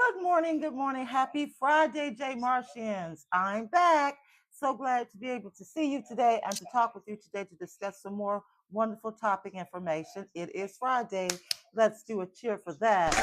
Good morning, good morning. Happy Friday, J Martians. I'm back. So glad to be able to see you today and to talk with you today to discuss some more wonderful topic information. It is Friday. Let's do a cheer for that.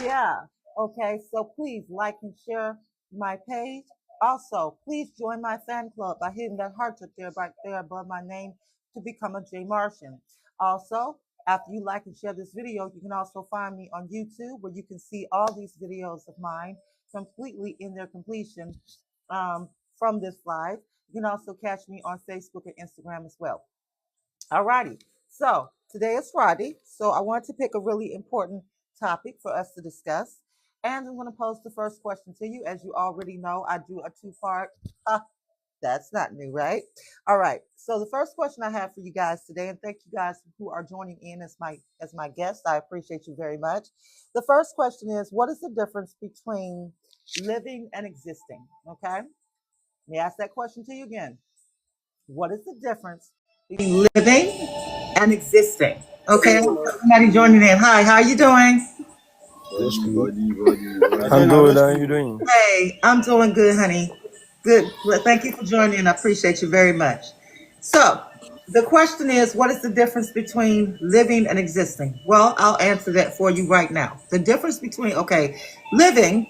Yeah. Okay. So please like and share my page. Also, please join my fan club by hitting that heart up there, right there above my name to become a J Martian. Also, after you like and share this video, you can also find me on YouTube where you can see all these videos of mine completely in their completion um, from this live. You can also catch me on Facebook and Instagram as well. All righty. So today is Friday. So I want to pick a really important topic for us to discuss. And I'm going to pose the first question to you. As you already know, I do a two-part. That's not new, right? All right. So the first question I have for you guys today, and thank you guys who are joining in as my guests. I appreciate you very much. The first question is, what is the difference between living and existing? Okay. Let me ask that question to you again. What is the difference between living and existing? Okay, somebody joining in. Hi, how you doing? That's good. I'm good. How are you doing? Hey, I'm doing good, honey. Good. Well, thank you for joining in. I appreciate you very much. So, the question is, what is the difference between living and existing? Well, I'll answer that for you right now. The difference between, okay, living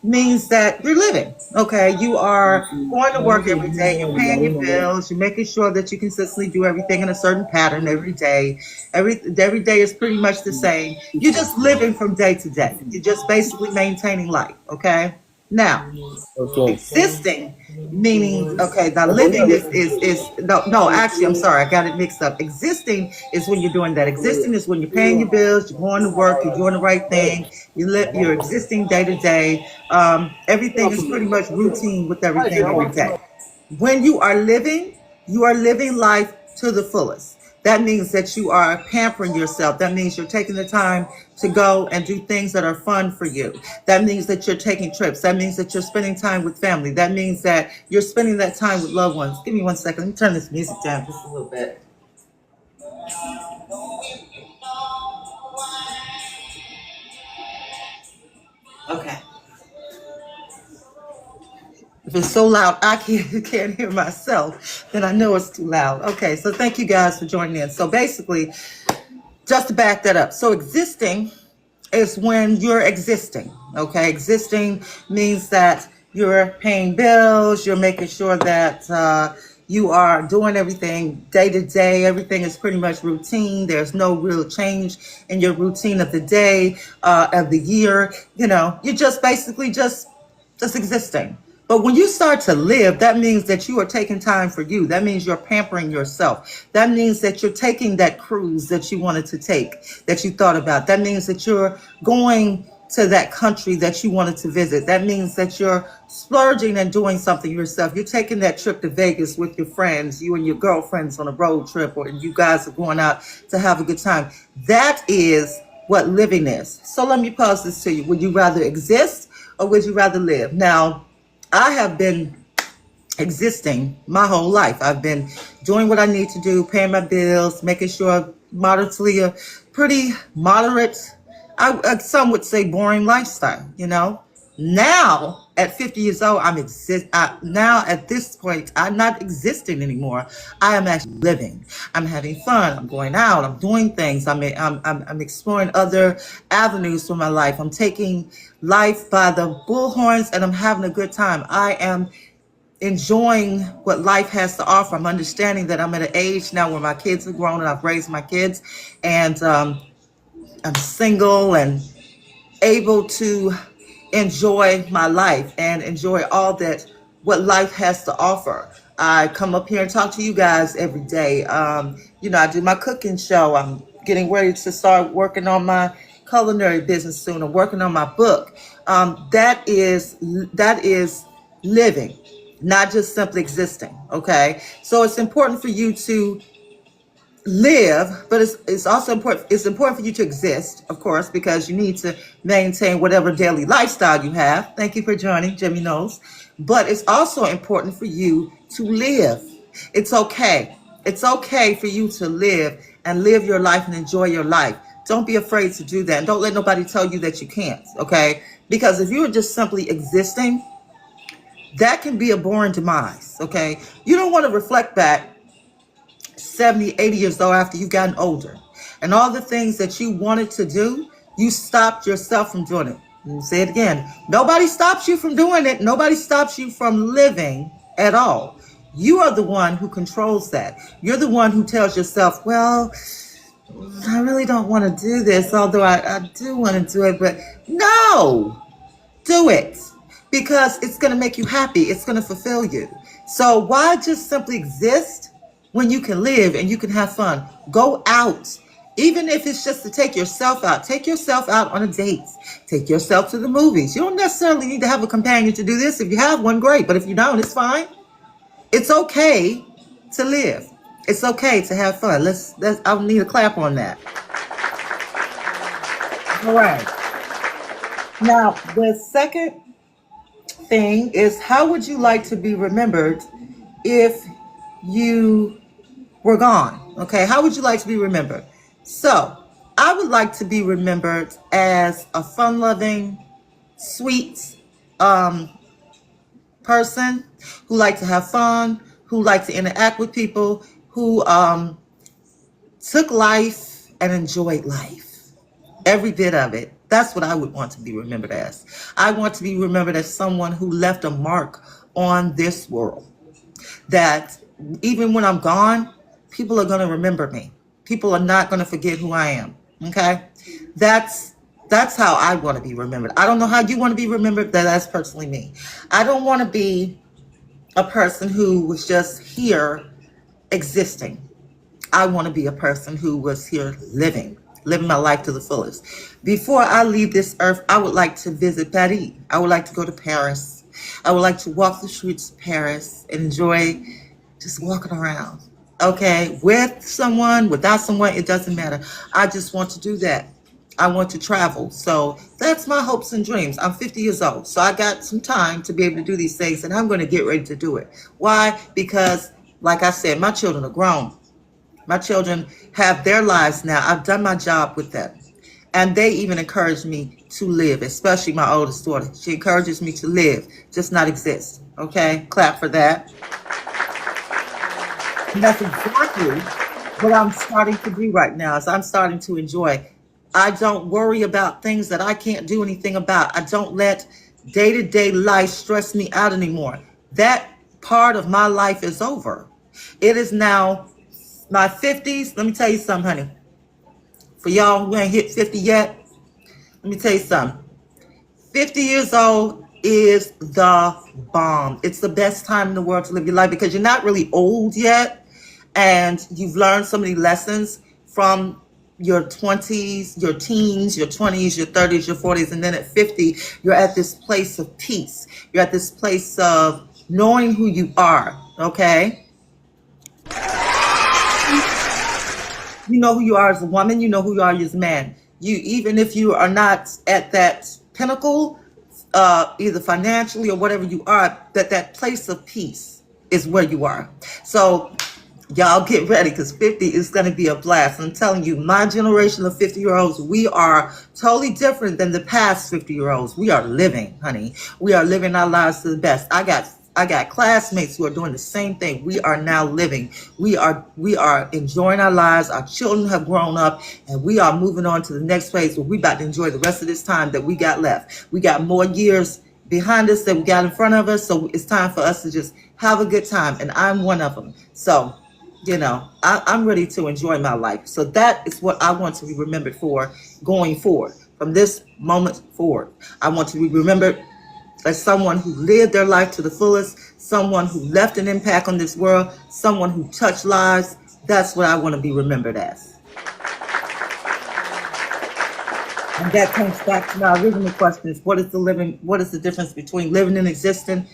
means that you're living. Okay, you are going to work every day, you're paying your bills, you're making sure that you consistently do everything in a certain pattern every day. Every day is pretty much the same. You're just living from day to day. You're just basically maintaining life. Okay. Now, Okay. existing meaning, okay, now living is no, actually, I'm sorry, I got it mixed up. Existing is when you're doing that. Existing is when you're paying your bills, you're going to work, you're doing the right thing, you're existing day to day. Everything is pretty much routine with everything every day. When you are living life to the fullest. That means that you are pampering yourself. That means you're taking the time to go and do things that are fun for you. That means that you're taking trips. That means that you're spending time with family. That means that you're spending that time with loved ones. Give me 1 second. Let me turn this music down just a little bit. Okay. If it's so loud I can't hear myself, then I know it's too loud. Okay, so thank you guys for joining in. So basically, just to back that up. So existing is when you're existing. Okay, existing means that you're paying bills, you're making sure that you are doing everything day to day. Everything is pretty much routine. There's no real change in your routine of the day, of the year. You know, you're just basically just existing. But when you start to live, that means that you are taking time for you. That means you're pampering yourself. That means that you're taking that cruise that you wanted to take, that you thought about. That means that you're going to that country that you wanted to visit. That means that you're splurging and doing something yourself. You're taking that trip to Vegas with your friends, you and your girlfriends on a road trip, or you guys are going out to have a good time. That is what living is. So let me pose this to you. Would you rather exist or would you rather live? Now, I have been existing my whole life. I've been doing what I need to do, paying my bills, making sure moderately a pretty moderate, some would say boring lifestyle, you know. Now at 50 years old, now at this point, I'm not existing anymore. I am actually living. I'm having fun. I'm going out. I'm doing things. I'm exploring other avenues for my life. I'm taking life by the bullhorns and I'm having a good time. I am enjoying what life has to offer. I'm understanding that I'm at an age now where my kids are grown and I've raised my kids, and I'm single and able to enjoy my life and enjoy all that what life has to offer. I come up here and talk to you guys every day. You know, I do my cooking show. I'm getting ready to start working on my culinary business soon. I'm working on my book. That is living, not just simply existing. Okay, so it's important for you to live, but it's also important. It's important for you to exist, of course, because you need to maintain whatever daily lifestyle you have. Thank you for joining, Jimmy Knowles. But it's also important for you to live. It's okay. It's okay for you to live and live your life and enjoy your life. Don't be afraid to do that. And don't let nobody tell you that you can't, okay? Because if you're just simply existing, that can be a boring demise, okay? You don't want to reflect back 70, 80 years old after you've gotten older. And all the things that you wanted to do, you stopped yourself from doing it. And say it again. Nobody stops you from doing it. Nobody stops you from living at all. You are the one who controls that. You're the one who tells yourself, well, I really don't want to do this, although I do want to do it, but no, do it because it's going to make you happy. It's going to fulfill you. So why just simply exist when you can live and you can have fun? Go out. Even if it's just to take yourself out. Take yourself out on a date. Take yourself to the movies. You don't necessarily need to have a companion to do this. If you have one, great. But if you don't, it's fine. It's okay to live. It's okay to have fun. I'll need a clap on that. All right. Now, the second thing is, how would you like to be remembered if you were gone? Okay, how would you like to be remembered? So, I would like to be remembered as a fun-loving, sweet person who liked to have fun, who liked to interact with people, who took life and enjoyed life, every bit of it. That's what I would want to be remembered as. I want to be remembered as someone who left a mark on this world, that even when I'm gone, people are going to remember me. People are not going to forget who I am. Okay? That's how I want to be remembered. I don't know how you want to be remembered, but that's personally me. I don't want to be a person who was just here existing. I want to be a person who was here living my life to the fullest. Before I leave this earth, I would like to visit Paris. I would like to go to Paris. I would like to walk the streets of Paris and enjoy just walking around. Okay, with someone, without someone, it doesn't matter. I just want to do that. I want to travel. So that's my hopes and dreams. I'm 50 years old, so I got some time to be able to do these things, and I'm going to get ready to do it. Why? Because, like I said, my children are grown. My children have their lives now. I've done my job with them. And they even encourage me to live, especially my oldest daughter. She encourages me to live, just not exist. Okay? Clap for that. And that's exactly what I'm starting to do right now, is I'm starting to enjoy. I don't worry about things that I can't do anything about. I don't let day-to-day life stress me out anymore. That part of my life is over. It is now my 50s. Let me tell you something, honey. For y'all who ain't hit 50 yet, let me tell you something. 50 years old is the bomb. It's the best time in the world to live your life because you're not really old yet. And you've learned so many lessons from your 20s, your teens, your 20s, your 30s, your 40s. And then at 50, you're at this place of peace. You're at this place of knowing who you are. Okay? You know who you are as a woman. You know who you are as a man. Even if you are not at that pinnacle, either financially or whatever you are, that place of peace is where you are. So y'all get ready, because 50 is going to be a blast. I'm telling you, my generation of 50-year-olds, we are totally different than the past 50-year-olds. We are living, honey. We are living our lives to the best. I got classmates who are doing the same thing. We are now living. We are enjoying our lives. Our children have grown up, and we are moving on to the next phase where we about to enjoy the rest of this time that we got left. We got more years behind us that we got in front of us, so it's time for us to just have a good time, and I'm one of them. So, you know, I'm ready to enjoy my life. So that is what I want to be remembered for going forward. From this moment forward, I want to be remembered as someone who lived their life to the fullest, someone who left an impact on this world, someone who touched lives. That's what I want to be remembered as. And that comes back to my original question: is what is the difference between living and existing?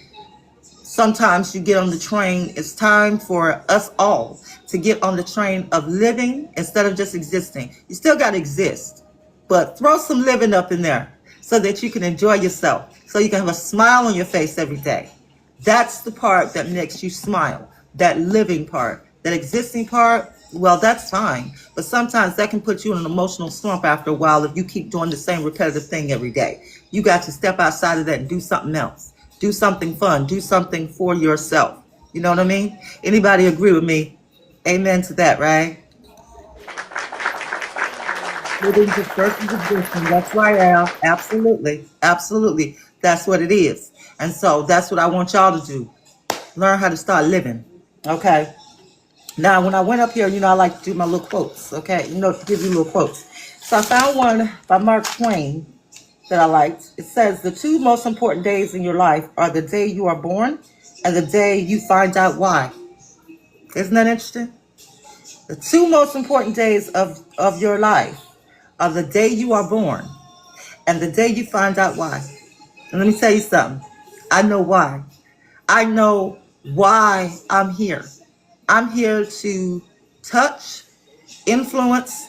Sometimes you get on the train. It's time for us all to get on the train of living instead of just existing. You still got to exist, but throw some living up in there so that you can enjoy yourself, so you can have a smile on your face every day. That's the part that makes you smile, that living part. That existing part, Well, that's fine. But sometimes that can put you in an emotional slump after a while if you keep doing the same repetitive thing every day. You got to step outside of that and do something else. Do something fun. Do something for yourself. You know what I mean? Anybody agree with me? Amen to that, right? Living just versus existing. That's right, Al. Absolutely. Absolutely. That's what it is. And so that's what I want y'all to do. Learn how to start living. Okay. Now, when I went up here, I like to do my little quotes, okay? To give you little quotes. So I found one by Mark Twain that I liked. It says, the two most important days in your life are the day you are born and the day you find out why. Isn't that interesting? The two most important days of your life are the day you are born and the day you find out why. And let me tell you something. I know why. I know why I'm here. I'm here to touch, influence,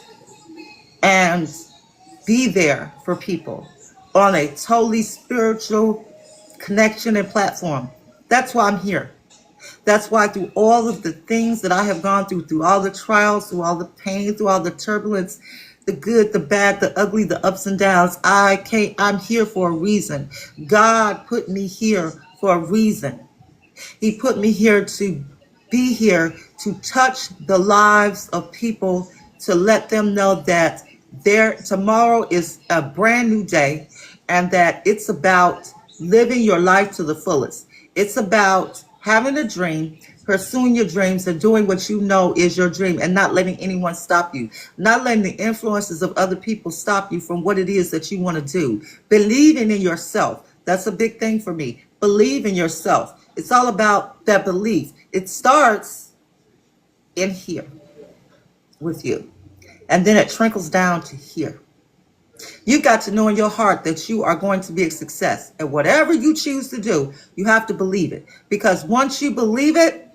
and be there for people on a totally spiritual connection and platform. That's why I'm here. That's why through all of the things that I have gone through all the trials, through all the pain, through all the turbulence, the good, the bad, the ugly, the ups and downs, I'm here for a reason. God put me here for a reason. He put me here to be here to touch the lives of people, to let them know that tomorrow is a brand new day and that it's about living your life to the fullest. It's about having a dream, pursuing your dreams, and doing what you know is your dream and not letting anyone stop you, not letting the influences of other people stop you from what it is that you want to do. Believing in yourself. That's a big thing for me. Believe in yourself. It's all about that belief. It starts in here with you. And then it trickles down to here. You got to know in your heart that you are going to be a success. And whatever you choose to do, you have to believe it. Because once you believe it,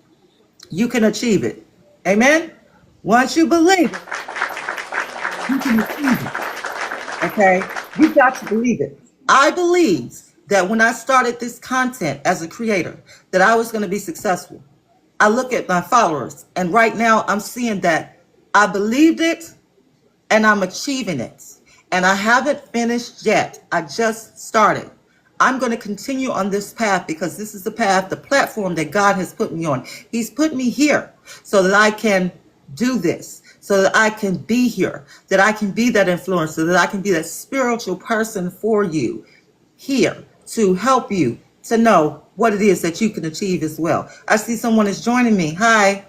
you can achieve it. Amen? Once you believe it, you can achieve it. Okay? You got to believe it. I believe that when I started this content as a creator, that I was going to be successful. I look at my followers, and right now I'm seeing that I believed it and I'm achieving it. And I haven't finished yet. I just started. I'm going to continue on this path because this is the path, the platform that God has put me on. He's put me here so that I can do this, so that I can be here, that I can be that influencer, that I can be that spiritual person for you here to help you to know what it is that you can achieve as well. I see someone is joining me. Hi.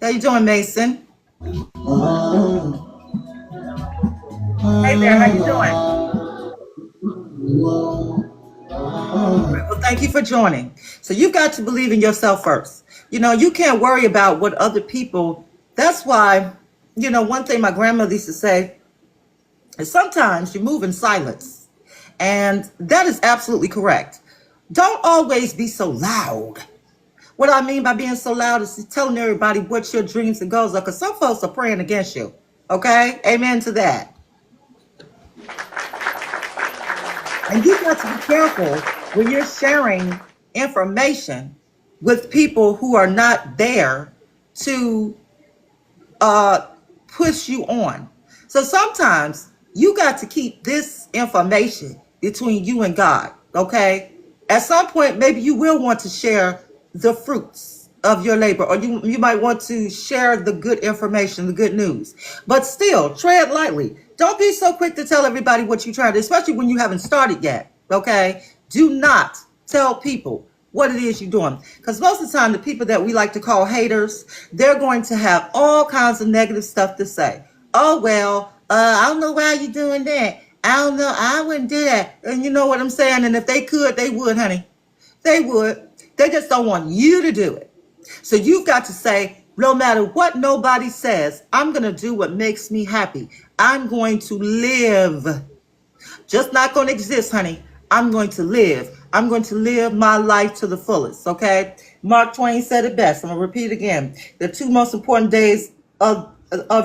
How you doing, Mason? Hey there, how you doing? Well, thank you for joining. So you've got to believe in yourself first. You can't worry about what other people, that's why, one thing my grandmother used to say is sometimes you move in silence. And that is absolutely correct. Don't always be so loud. What I mean by being so loud is telling everybody what your dreams and goals are, because some folks are praying against you. Okay? Amen to that. And you got to be careful when you're sharing information with people who are not there to push you on. So sometimes you got to keep this information between you and God, okay? At some point, maybe you will want to share the fruits of your labor, or you might want to share the good information, the good news. But still, tread lightly. Don't be so quick to tell everybody what you're trying to, especially when you haven't started yet, okay? Do not tell people what it is you're doing. Because most of the time, the people that we like to call haters, they're going to have all kinds of negative stuff to say. Oh, well, I don't know why you're doing that. I don't know. I wouldn't do that. And you know what I'm saying? And if they could, they would, honey. They would. They just don't want you to do it. So you've got to say, no matter what nobody says, I'm going to do what makes me happy. I'm going to live. Just not going to exist, honey. I'm going to live. I'm going to live my life to the fullest, okay? Mark Twain said it best. I'm going to repeat again. The two most important days of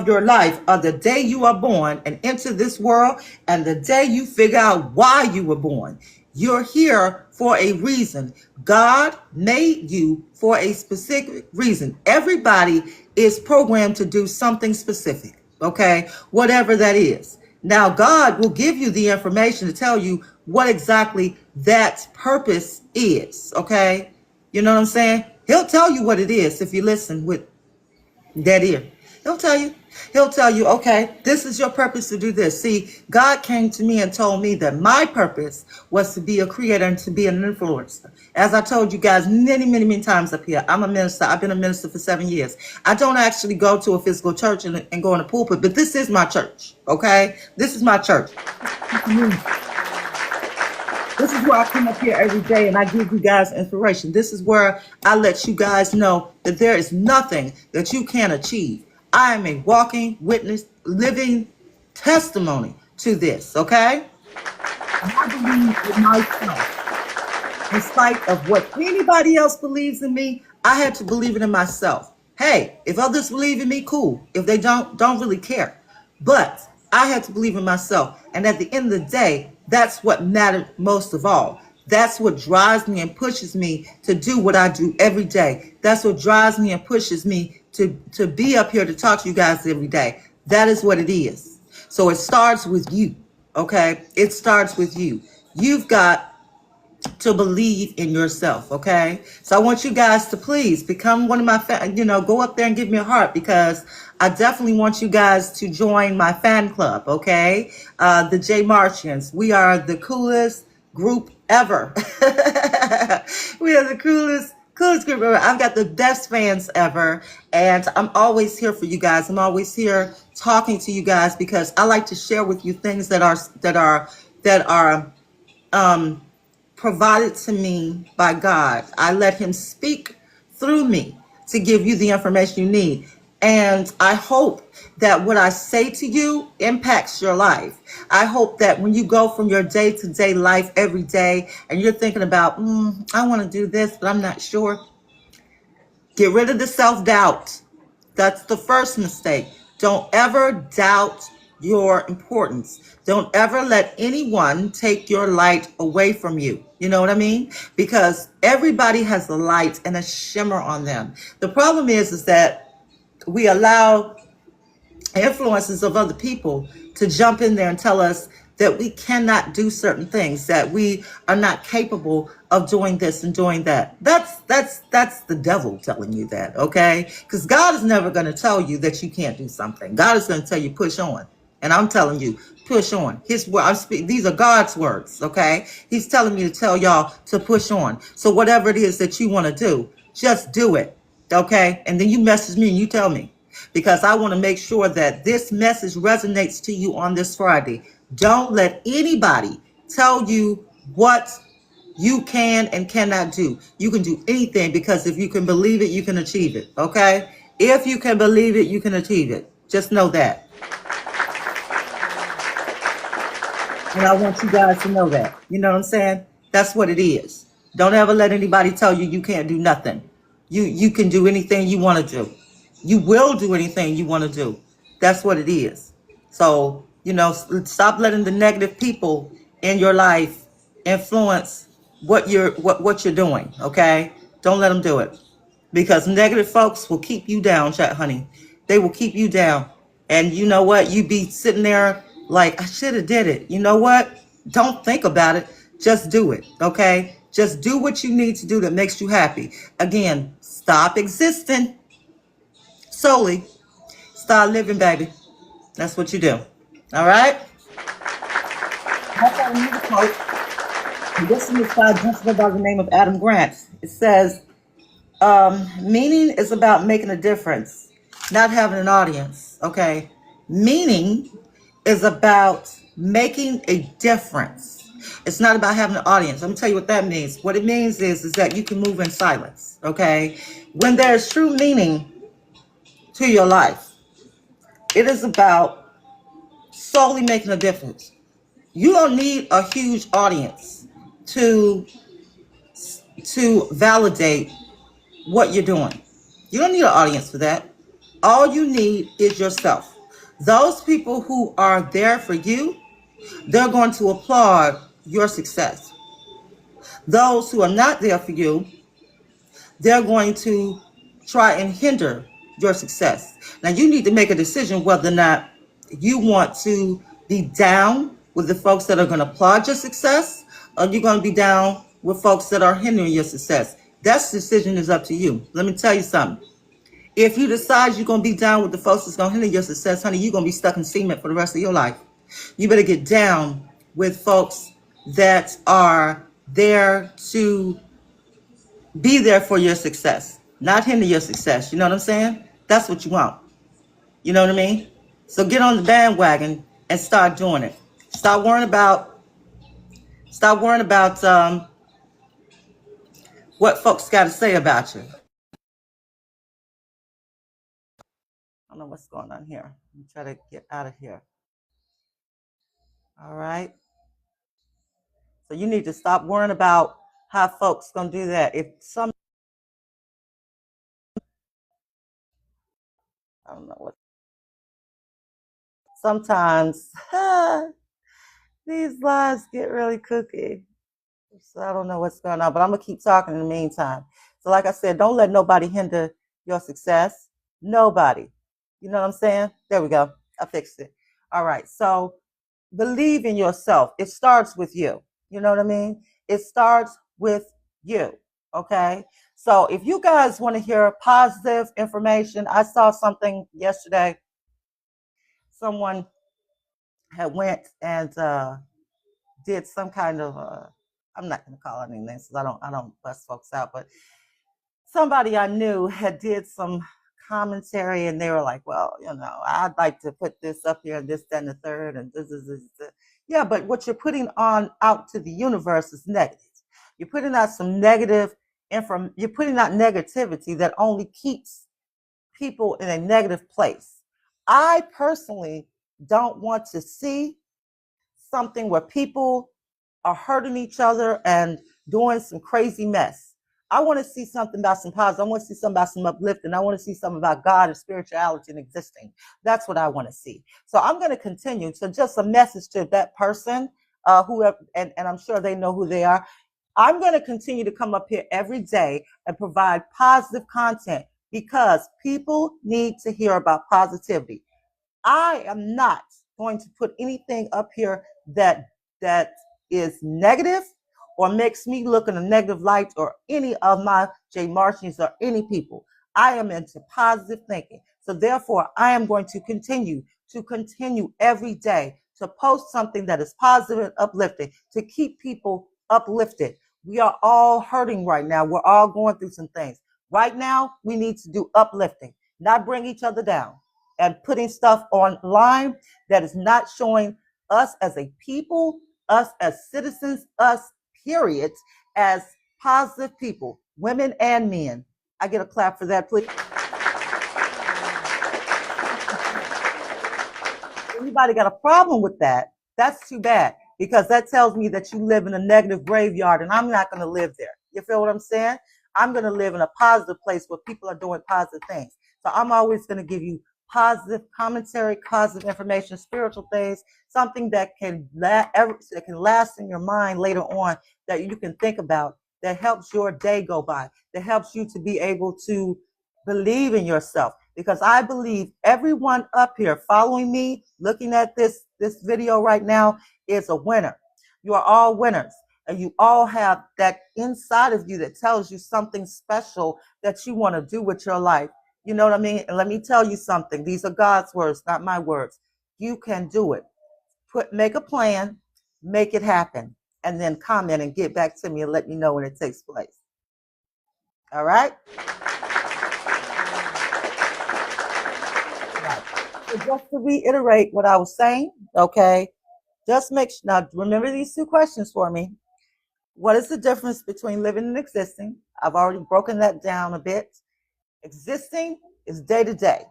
your life are the day you are born and enter this world and the day you figure out why you were born. You're here for a reason. God made you for a specific reason. Everybody is programmed to do something specific, okay? Whatever that is. Now, God will give you the information to tell you what exactly that purpose is, okay? You know what I'm saying? He'll tell you what it is if you listen with dead ear. He'll tell you. He'll tell you, okay, this is your purpose to do this. See, God came to me and told me that my purpose was to be a creator and to be an influencer. As I told you guys many times up here, I'm a minister. I've been a minister for 7 years. I don't actually go to a physical church and go in a pulpit, but this is my church, okay? This is my church. This is where I come up here every day and I give you guys inspiration. This is where I let you guys know that there is nothing that you can't achieve. I am a walking witness, living testimony to this, okay? I believe in myself. In spite of what anybody else believes in me, I had to believe it in myself. Hey, if others believe in me, cool. If they don't really care. But I had to believe in myself. And at the end of the day, that's what mattered most of all. That's what drives me and pushes me to do what I do every day. That's what drives me and pushes me to be up here to talk to you guys every day. That is what it is. So it starts with you, okay? It starts with you. You've got to believe in yourself, okay? So I want you guys to please become one of my go up there and give me a heart, because I definitely want you guys to join my fan club, okay? The J Martians. We are the coolest group ever. We are the coolest group ever. I've got the best fans ever, and I'm always here for you guys. I'm always here talking to you guys because I like to share with you things that are provided to me by God. I let him speak through me to give you the information you need. And I hope that what I say to you impacts your life. I hope that when you go from your day-to-day life every day and you're thinking about, I want to do this, but I'm not sure. Get rid of the self-doubt. That's the first mistake. Don't ever doubt your importance. Don't ever let anyone take your light away from you. You know what I mean? Because everybody has a light and a shimmer on them. The problem is that we allow influences of other people to jump in there and tell us that we cannot do certain things, that we are not capable of doing this and doing that. That's the devil telling you that, okay? Because God is never going to tell you that you can't do something. God is going to tell you push on. And I'm telling you, push on. His word, these are God's words, okay? He's telling me to tell y'all to push on. So whatever it is that you want to do, just do it, okay? And then you message me and you tell me, because I want to make sure that this message resonates to you on this Friday. Don't let anybody tell you what you can and cannot do. You can do anything, because if you can believe it, you can achieve it, okay? If you can believe it, you can achieve it. Just know that. And I want you guys to know that. You know what I'm saying? That's what it is. Don't ever let anybody tell you you can't do nothing. You can do anything you want to do. You will do anything you want to do. That's what it is. So, stop letting the negative people in your life influence what you're doing, okay? Don't let them do it. Because negative folks will keep you down, chat honey. They will keep you down. And you know what? You be sitting there like, I should have did it. You know what? Don't think about it. Just do it, okay? Just do what you need to do that makes you happy. Again, stop existing solely. Start living, baby. That's what you do. All right? That's our new quote. This one is by a gentleman by the name of Adam Grant. It says, meaning is about making a difference, not having an audience, okay? Meaning is about making a difference. It's not about having an audience. Let me tell you what that means. What it means is that you can move in silence, okay? When there's true meaning to your life, it is about solely making a difference. You don't need a huge audience to validate what you're doing. You don't need an audience for that. All you need is yourself. Those people who are there for you, they're going to applaud your success. Those who are not there for you, they're going to try and hinder your success. Now you need to make a decision whether or not you want to be down with the folks that are going to applaud your success, or you're going to be down with folks that are hindering your success. That decision is up to you. Let me tell you something. If you decide you're going to be down with the folks that's going to hinder your success, honey, you're going to be stuck in cement for the rest of your life. You better get down with folks that are there to be there for your success, not hinder your success. You know what I'm saying? That's what you want. You know what I mean? So get on the bandwagon and start doing it. Stop worrying about what folks got to say about you. I don't know what's going on here. Let me try to get out of here. All right. So you need to stop worrying about how folks gonna do that. If some, I don't know what. Sometimes these lives get really cookie. So I don't know what's going on, but I'm gonna keep talking in the meantime. So like I said, don't let nobody hinder your success. Nobody. You know what I'm saying? There we go. I fixed it. All right. So believe in yourself. It starts with you. You know what I mean? It starts with you. Okay. So if you guys want to hear positive information, I saw something yesterday. Someone had went and did some kind of I'm not going to call it anything because I don't bust folks out, but somebody I knew had did some commentary and they were like, well, you know, I'd like to put this up here, this, that, and the third, and this. Yeah, but what you're putting on out to the universe is negative. You're putting out some negative you're putting out negativity that only keeps people in a negative place. I personally don't want to see something where people are hurting each other and doing some crazy mess. I want to see something about some positive. I want to see something about some uplifting. I want to see something about God and spirituality and existing. That's what I want to see. So I'm going to continue. So just a message to that person, whoever, and I'm sure they know who they are. I'm going to continue to come up here every day and provide positive content because people need to hear about positivity. I am not going to put anything up here that is negative or makes me look in a negative light or any of my J Martians or any people. I am into positive thinking. So therefore, I am going to continue every day to post something that is positive and uplifting to keep people uplifted. We are all hurting right now. We're all going through some things. Right now, we need to do uplifting, not bring each other down and putting stuff online that is not showing us as a people, us as citizens, us, period, as positive people, women and men. I get a clap for that, please. Anybody got a problem with that? That's too bad because that tells me that you live in a negative graveyard and I'm not going to live there. You feel what I'm saying? I'm going to live in a positive place where people are doing positive things. So I'm always going to give you positive commentary, positive information, spiritual things, something that can last in your mind later on that you can think about, that helps your day go by, that helps you to be able to believe in yourself. Because I believe everyone up here following me, looking at this video right now, is a winner. You are all winners. And you all have that inside of you that tells you something special that you want to do with your life. You know what I mean? And let me tell you something. These are God's words, not my words. You can do it. Make a plan, make it happen, and then comment and get back to me and let me know when it takes place. All right? So just to reiterate what I was saying, okay, just now remember these two questions for me. What is the difference between living and existing? I've already broken that down a bit. Existing is day to day.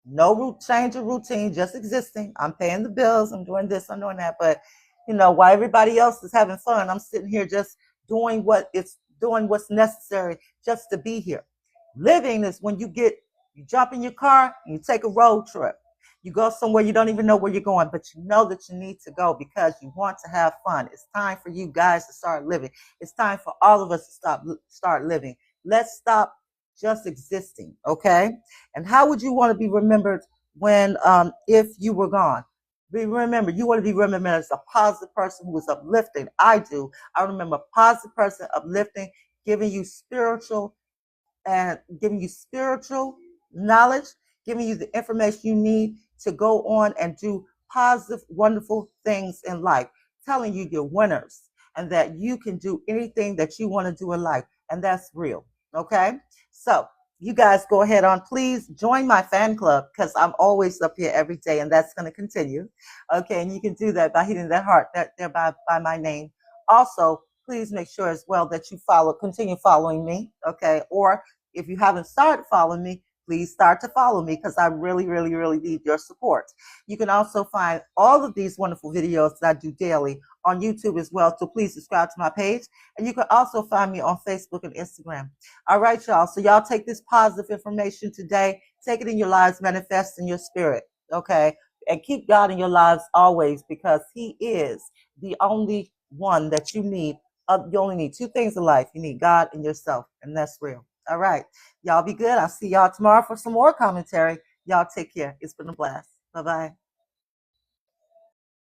No change of routine, just existing. I'm paying the bills, I'm doing this, I'm doing that. But you know, while everybody else is having fun, I'm sitting here just doing what's necessary just to be here. Living is when you jump in your car and you take a road trip. You go somewhere you don't even know where you're going, but you know that you need to go because you want to have fun. It's time for you guys to start living. It's time for all of us to start living. Let's stop just existing, okay? And how would you want to be remembered when, if you were gone? Remember, you want to be remembered as a positive person who is uplifting. I do. I remember a positive person, uplifting, giving you spiritual and giving you spiritual knowledge, giving you the information you need to go on and do positive, wonderful things in life, telling you you're winners and that you can do anything that you want to do in life. And that's real. Okay. So you guys go ahead on, please join my fan club because I'm always up here every day and that's going to continue. Okay. And you can do that by hitting that heart that there by my name. Also, please make sure as well that you continue following me. Okay. Or if you haven't started following me, please start to follow me because I really, really, really need your support. You can also find all of these wonderful videos that I do daily on YouTube as well. So please subscribe to my page. And you can also find me on Facebook and Instagram. All right, y'all. So y'all take this positive information today, take it in your lives, manifest in your spirit. Okay. And keep God in your lives always because He is the only one that you need. You only need two things in life. You need God and yourself. And that's real. All right. Y'all be good. I'll see y'all tomorrow for some more commentary. Y'all take care. It's been a blast. Bye-bye.